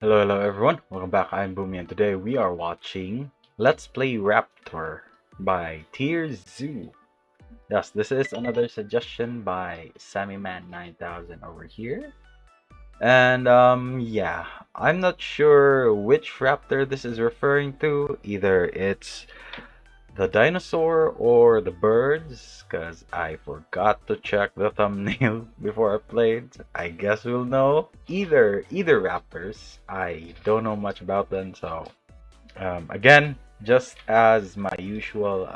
Hello everyone. Welcome back. I'm Boomy, and today we are watching Let's Play Raptor by TierZoo. Yes, this is another suggestion by SammyMan9000 over here. And yeah, I'm not sure which raptor this is referring to. Either it's the dinosaur or the birds, because I forgot to check the thumbnail before I played. I guess we'll know. Either raptors. I don't know much about them, so again, just as my usual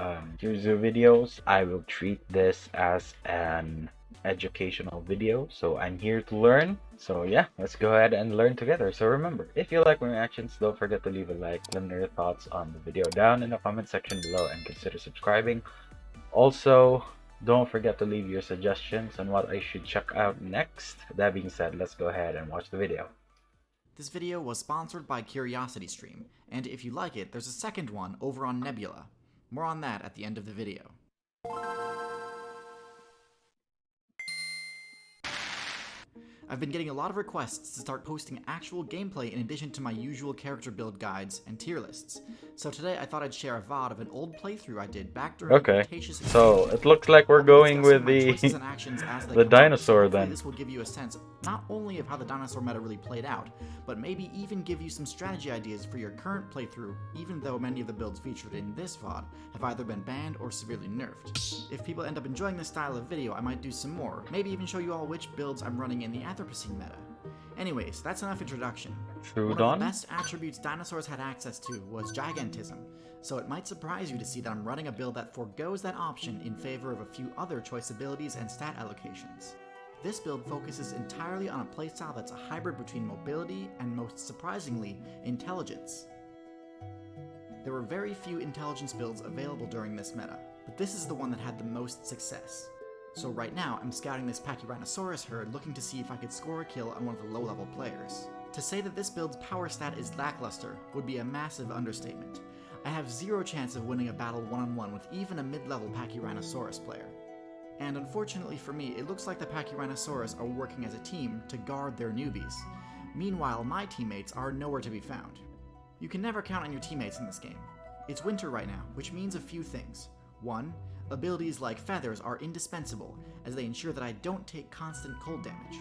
TierZoo videos, I will treat this as an educational video. So I'm here to learn. So yeah, let's go ahead and learn together. So remember, if you like my reactions, don't forget to leave a like, let me know your thoughts on the video down in the comment section below, and consider subscribing. Also, don't forget to leave your suggestions on what I should check out next. That being said, let's go ahead and watch the video. This video was sponsored by CuriosityStream, and if you like it, there's a second one over on Nebula. More on that at the end of the video. I've been getting a lot of requests to start posting actual gameplay in addition to my usual character build guides and tier lists. So today I thought I'd share a VOD of an old playthrough I did back during Okay, so it looks like we're going with the dinosaur then. This will give you a sense not only of how the dinosaur meta really played out, but maybe even give you some strategy ideas for your current playthrough, even though many of the builds featured in this VOD have either been banned or severely nerfed. If people end up enjoying this style of video, I might do some more, maybe even show you all which builds I'm running in the Anthropocene meta. Anyways, that's enough introduction. One of the best attributes dinosaurs had access to was gigantism, so it might surprise you to see that I'm running a build that forgoes that option in favor of a few other choice abilities and stat allocations. This build focuses entirely on a playstyle that's a hybrid between mobility and, most surprisingly, intelligence. There were very few intelligence builds available during this meta, but this is the one that had the most success. So right now, I'm scouting this Pachyrhinosaurus herd looking to see if I could score a kill on one of the low-level players. To say that this build's power stat is lackluster would be a massive understatement. I have zero chance of winning a battle one-on-one with even a mid-level Pachyrhinosaurus player. And unfortunately for me, it looks like the Pachyrhinosaurus are working as a team to guard their newbies. Meanwhile, my teammates are nowhere to be found. You can never count on your teammates in this game. It's winter right now, which means a few things. 1. Abilities like feathers are indispensable, as they ensure that I don't take constant cold damage.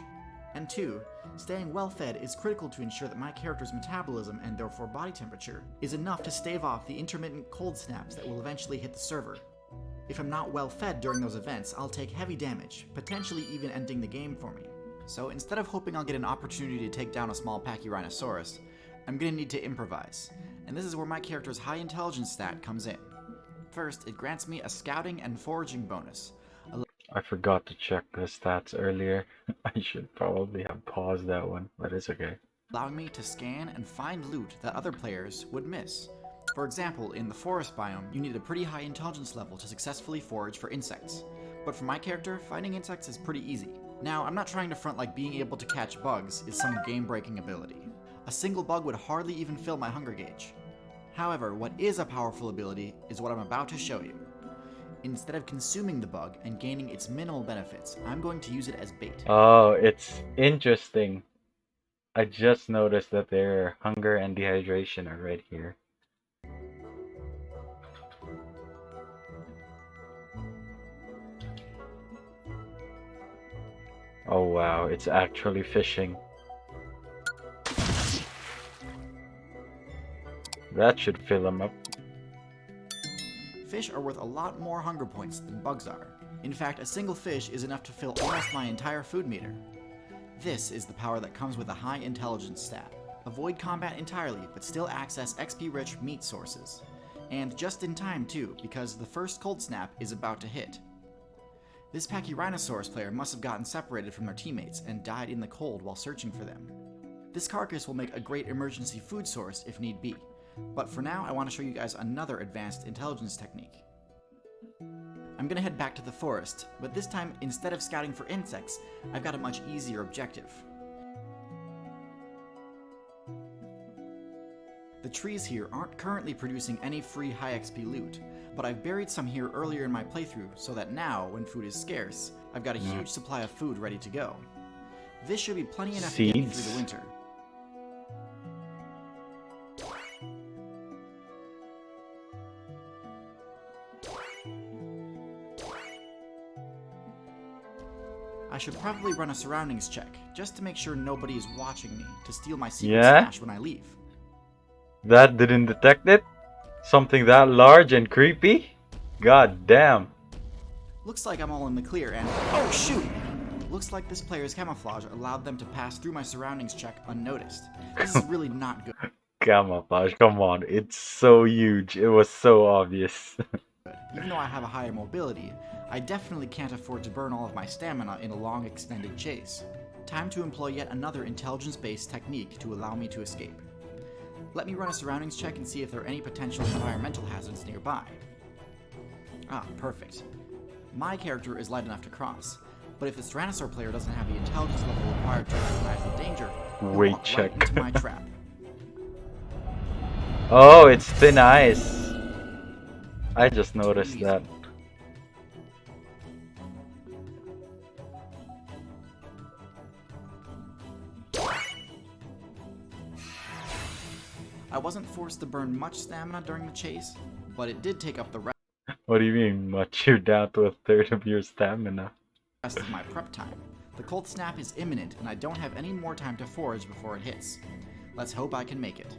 And 2. Staying well fed is critical to ensure that my character's metabolism and therefore body temperature is enough to stave off the intermittent cold snaps that will eventually hit the server. If I'm not well fed during those events, I'll take heavy damage, potentially even ending the game for me. So instead of hoping I'll get an opportunity to take down a small Pachyrhinosaurus, I'm gonna need to improvise, and this is where my character's high intelligence stat comes in. First, it grants me a scouting and foraging bonus. I forgot to check the stats earlier. I should probably have paused that one, but it's okay. Allowing me to scan and find loot that other players would miss. For example, in the forest biome, you need a pretty high intelligence level to successfully forage for insects. But for my character, finding insects is pretty easy. Now, I'm not trying to front like being able to catch bugs is some game-breaking ability. A single bug would hardly even fill my hunger gauge. However, what is a powerful ability is what I'm about to show you. Instead of consuming the bug and gaining its minimal benefits, I'm going to use it as bait. Oh, it's interesting. I just noticed that their hunger and dehydration are right here. Oh wow, it's actually fishing. That should fill them up. Fish are worth a lot more hunger points than bugs are. In fact, a single fish is enough to fill almost my entire food meter. This is the power that comes with a high intelligence stat. Avoid combat entirely, but still access XP-rich meat sources. And just in time too, because the first cold snap is about to hit. This Pachyrhinosaurus player must have gotten separated from their teammates and died in the cold while searching for them. This carcass will make a great emergency food source if need be. But for now, I want to show you guys another advanced intelligence technique. I'm gonna head back to the forest, but this time, instead of scouting for insects, I've got a much easier objective. The trees here aren't currently producing any free high XP loot, but I've buried some here earlier in my playthrough so that now, when food is scarce, I've got a huge supply of food ready to go. This should be plenty enough to get me through the winter. I should probably run a surroundings check, just to make sure nobody is watching me to steal my secret Yeah? stash when I leave. That didn't detect it? Something that large and creepy? God damn. Looks like I'm all in the clear and... Oh shoot! Looks like this player's camouflage allowed them to pass through my surroundings check unnoticed. This is really not good. Camouflage, come on. It's so huge. It was so obvious. Even though I have a higher mobility, I definitely can't afford to burn all of my stamina in a long extended chase. Time to employ yet another intelligence-based technique to allow me to escape. Let me run a surroundings check and see if there are any potential environmental hazards nearby. Ah, perfect. My character is light enough to cross, but if this Tyrannosaur player doesn't have the intelligence level required to recognize the danger, he'll Weight walk check. right into my trap. Oh, it's thin ice. I just noticed that. I wasn't forced to burn much stamina during the chase, but it did take up the What do you mean, much? You're down to a third of your stamina. rest of my prep time. The cold snap is imminent, and I don't have any more time to forage before it hits. Let's hope I can make it.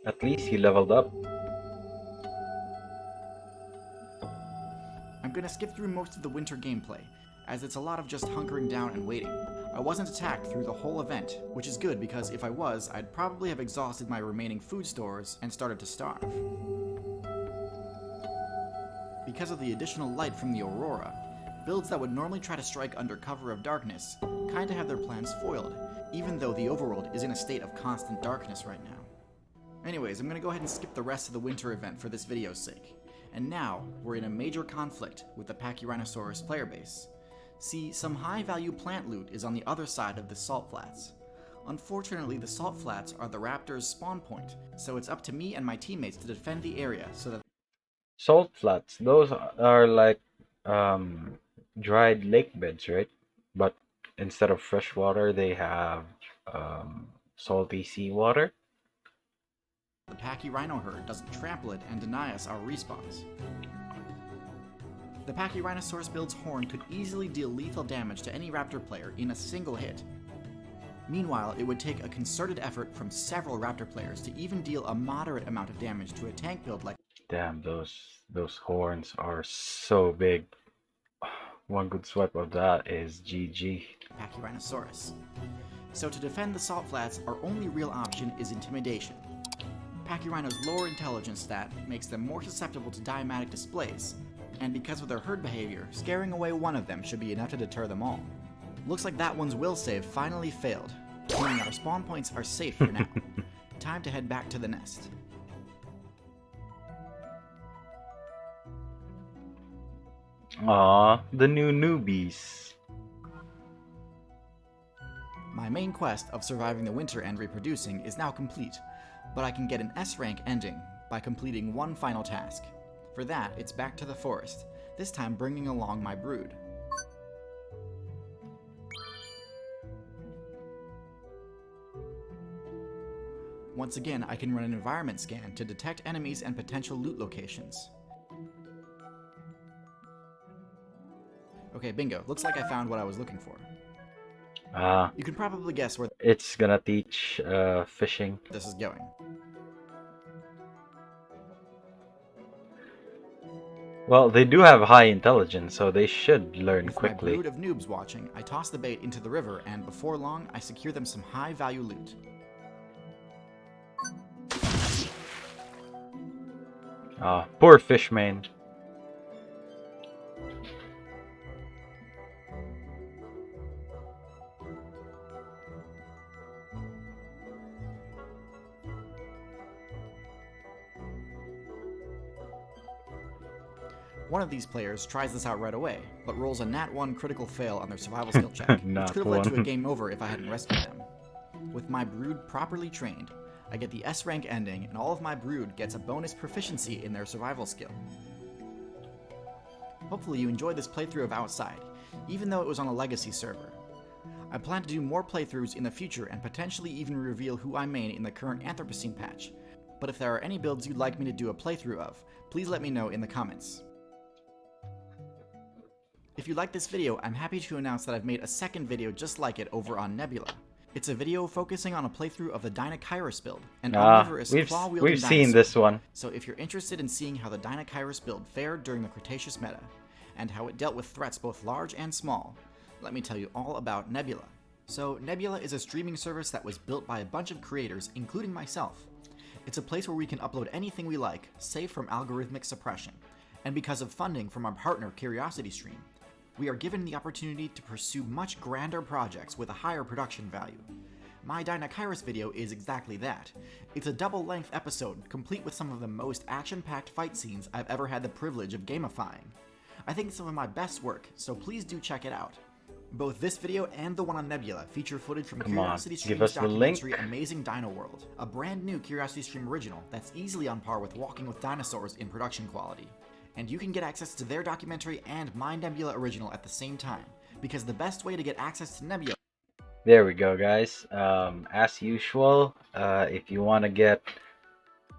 At least he leveled up. I'm gonna skip through most of the winter gameplay, as it's a lot of just hunkering down and waiting. I wasn't attacked through the whole event, which is good because if I was, I'd probably have exhausted my remaining food stores and started to starve. Because of the additional light from the aurora, builds that would normally try to strike under cover of darkness kinda have their plans foiled, even though the overworld is in a state of constant darkness right now. Anyways, I'm gonna go ahead and skip the rest of the winter event for this video's sake. And now, we're in a major conflict with the Pachyrhinosaurus player base. See, some high-value plant loot is on the other side of the salt flats. Unfortunately, the salt flats are the Raptor's spawn point, so it's up to me and my teammates to defend the area so that Salt flats, those are like dried lake beds, right? But instead of fresh water, they have salty seawater. the Pachyrhino herd doesn't trample it and deny us our respawns. The Pachyrhinosaurus build's horn could easily deal lethal damage to any Raptor player in a single hit. Meanwhile, it would take a concerted effort from several Raptor players to even deal a moderate amount of damage to a tank build like Damn, those horns are so big. One good swipe of that is GG. Pachyrhinosaurus. So to defend the salt flats, our only real option is intimidation. Pachyrhino's lower intelligence stat makes them more susceptible to diamatic displays, and because of their herd behavior, scaring away one of them should be enough to deter them all. Looks like that one's will save finally failed, meaning our spawn points are safe for now. Time to head back to the nest. Aw, the new newbies. My main quest of surviving the winter and reproducing is now complete, but I can get an S rank ending by completing one final task. For that, it's back to the forest, this time bringing along my brood. Once again, I can run an environment scan to detect enemies and potential loot locations. Okay, bingo. Looks like I found what I was looking for. You can probably guess where It's gonna teach fishing. this is going. Well, they do have high intelligence, so they should learn With quickly. my brood of noobs watching, I toss the bait into the river, and before long, I secure them some high-value loot. Poor fishman. One of these players tries this out right away, but rolls a nat 1 critical fail on their survival skill check, which Nat could have led to a 1. game over if I hadn't rescued them. With my brood properly trained, I get the S rank ending, and all of my brood gets a bonus proficiency in their survival skill. Hopefully you enjoyed this playthrough of Outside, even though it was on a legacy server. I plan to do more playthroughs in the future and potentially even reveal who I main in the current Anthropocene patch, but if there are any builds you'd like me to do a playthrough of, please let me know in the comments. If you like this video, I'm happy to announce that I've made a second video just like it over on Nebula. It's a video focusing on a playthrough of the Dinokairos build, an omnivorous claw-wielding we've seen dinosaur. this one. So if you're interested in seeing how the Dinokairos build fared during the Cretaceous meta, and how it dealt with threats both large and small, let me tell you all about Nebula. So Nebula is a streaming service that was built by a bunch of creators, including myself. It's a place where we can upload anything we like, safe from algorithmic suppression. And because of funding from our partner CuriosityStream, we are given the opportunity to pursue much grander projects with a higher production value. My Dinokairos video is exactly that. It's a double-length episode, complete with some of the most action-packed fight scenes I've ever had the privilege of gamifying. I think it's some of my best work, so please do check it out. Both this video and the one on Nebula feature footage from CuriosityStream's documentary Amazing Dino World, a brand new CuriosityStream original that's easily on par with Walking with Dinosaurs in production quality. And you can get access to their documentary and my Nebula original at the same time, because the best way to get access to Nebula... There we go, guys. As usual, if you want to get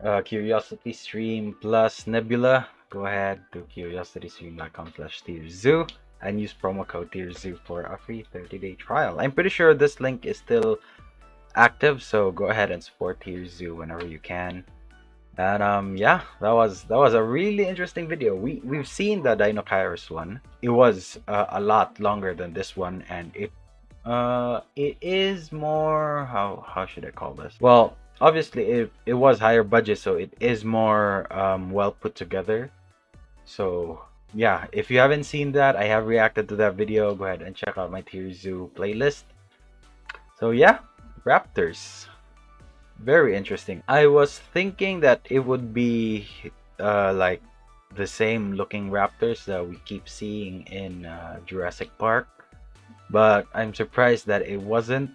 CuriosityStream plus Nebula, go ahead to curiositystream.com/TierZoo and use promo code TierZoo for a free 30-day trial. I'm pretty sure this link is still active, so go ahead and support TierZoo whenever you can. And yeah, that was a really interesting video. We've seen the Dinokairos one. It was a lot longer than this one, and it is more, how should I call this? Well, obviously it was higher budget, so it is more well put together. So yeah, if you haven't seen that, I have reacted to that video. Go ahead and check out my TierZoo playlist. So yeah, Raptors. Very interesting. I was thinking that it would be like the same looking raptors that we keep seeing in Jurassic Park, but I'm surprised that it wasn't.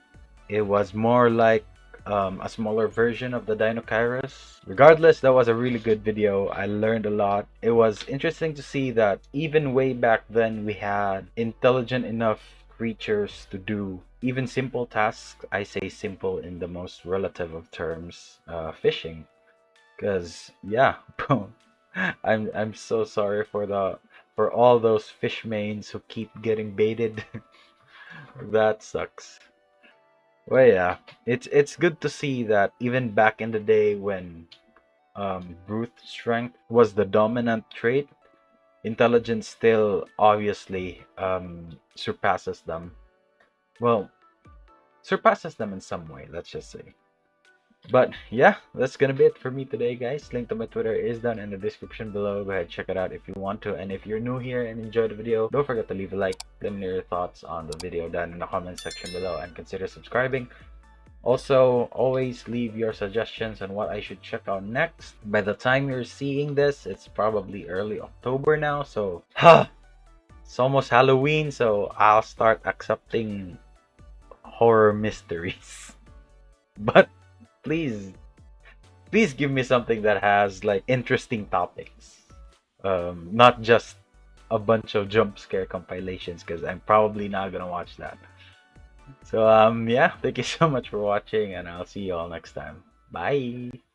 It was more like a smaller version of the Dinokairos. Regardless, that was a really good video. I learned a lot. It was interesting to see that even way back then we had intelligent enough creatures to do even simple tasks. I say simple in the most relative of terms, fishing, because yeah, I'm so sorry for all those fish mains who keep getting baited. That sucks. Well, yeah, it's good to see that even back in the day when brute strength was the dominant trait, intelligence still obviously surpasses them. Well, surpasses them in some way, let's just say. But yeah, that's gonna be it for me today, guys. Link to my Twitter is down in the description below. Go ahead, check it out if you want to. And if you're new here and enjoyed the video, don't forget to leave a like. Let me know your thoughts on the video down in the comment section below, and consider subscribing. Also, always leave your suggestions on what I should check out next. By the time you're seeing this, it's probably early October now, so it's almost Halloween, so I'll start accepting horror mysteries. But please give me something that has like interesting topics, not just a bunch of jump scare compilations, because I'm probably not gonna watch that. So yeah, thank you so much for watching, and I'll see you all next time. Bye.